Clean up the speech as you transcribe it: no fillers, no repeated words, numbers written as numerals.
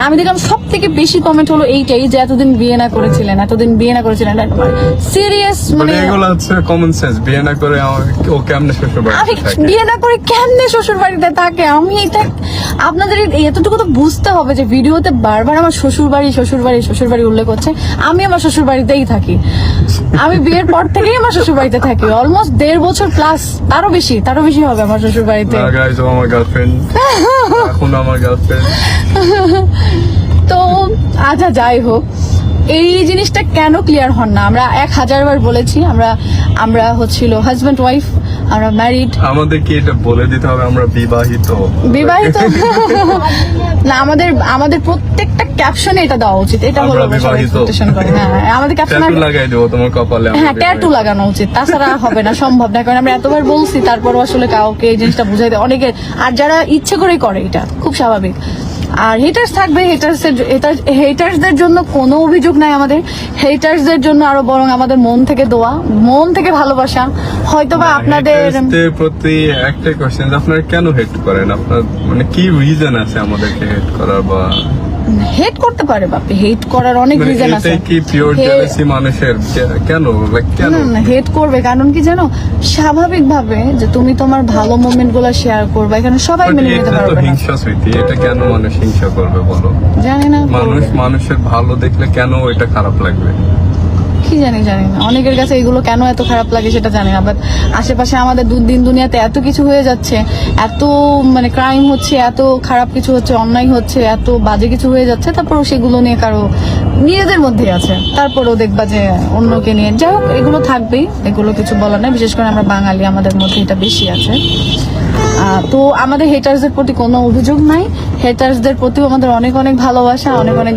আমি দেখলাম সব থেকে বেশি কমেন্ট হলো এইটাই যে এতদিন বিয়ে না করেছিলেন সিরিয়াস মানে এগুলো হচ্ছে কমন সেন্স। বিয়ে না করে ও কেমনে শ্বশুর আমি বাড়িতে থাকে? বিয়ে না করে কেমনে শ্বশুর বাড়িতে থাকে? আমি এটা আপনাদের এতটুকু তো বুঝতে হবে যে ভিডিওতে বারবার আমার শ্বশুর বাড়ি উল্লেখ হচ্ছে। আমি আমার শ্বশুর বাড়িতেই থাকি। আমি বিয়ের পর থেকেই আমার শ্বশুর বাড়িতে থাকি, অলমোস্ট 1.5 বছর প্লাস, তারও বেশি হবে আমার শ্বশুর বাড়িতে। না গাইস, ও আমার গার্লফ্রেন্ড, এখন আমার গার্লফ্রেন্ড। তো আচ্ছা, যাই হোক, এই জিনিসটা কেন ক্লিয়ার হন না? আমরা 1000 বার বলেছি আমরা হচ্ছিল হাজব্যান্ড ওয়াইফ, আমরা ম্যারিড। আমাদের কি এটা বলে দিতে হবে আমরা বিবাহিত? না, আমাদের প্রত্যেকটা ক্যাপশনে এটা দেওয়া উচিত। এটা হলো আমরা বিবাহিত। হ্যাঁ, আমাদের ক্যাপশনে ট্যাটু লাগাই দেবো তোমার কপালে। হ্যাঁ, ট্যাটু লাগানো উচিত, তাছাড়া হবে না, সম্ভব না। কারণ আমরা এতবার বলছি, তারপরও আসলে কাউকে এই জিনিসটা বুঝাইতে অনেকে, আর যারা ইচ্ছে করেই করে, এটা খুব স্বাভাবিক। আর হেটার্স থাকবে, হেটার্সদের জন্য কোনো অভিযোগ নাই আমাদের। হেটার্সদের জন্য আরো বরং আমাদের মন থেকে দোয়া, মন থেকে ভালোবাসা। হয়তোবা আপনাদের প্রতি একটা কোশ্চেন, আপনারা কেন হেট করেন? আপনার মানে কি রিজন আছে আমাদেরকে হেট করার? বা হেট করতে পারে বাপি, হেট করার অনেক মানে রিজন আছে। এটাই কি পিওর জেলাসি মানুষের? কেন কেন না, হেট করবে কারণ কি জানো? স্বাভাবিকভাবে যে তুমি তোমার ভালো মোমেন্ট গুলো শেয়ার করবে, এখানে সবাই মেনে নিতে এটা তো পারবে না। হিংসা স্মৃতি। এটা কেন মানুষ হিংসা করবে বলো? জানি না, মানুষের ভালো দেখলে কেন এটা খারাপ লাগবে? কি জানি না, অনেকের কাছে এগুলো কেন এত খারাপ লাগে সেটা জানি না। বাট আশেপাশে আমাদের দিন দুনিয়াতে এত কিছু হয়ে যাচ্ছে, এত মানে ক্রাইম হচ্ছে, এত খারাপ কিছু হচ্ছে, অন্যায় হচ্ছে, এত বাজে কিছু হয়ে যাচ্ছে, তারপরেও সেগুলো নিয়ে কারো নিজেদের মধ্যেই আছে। তারপরেও দেখবা যে অন্যকে নিয়ে, যাই হোক, এগুলো থাকবেই, এগুলো কিছু বলার নাই। বিশেষ করে আমরা বাঙালি, আমাদের মধ্যে এটা বেশি আছে। তো আমাদের হেটার্সদের প্রতি কোনো অভিযোগ নাই, হেটার্সদের প্রতিও আমাদের অনেক ভালোবাসা, অনেক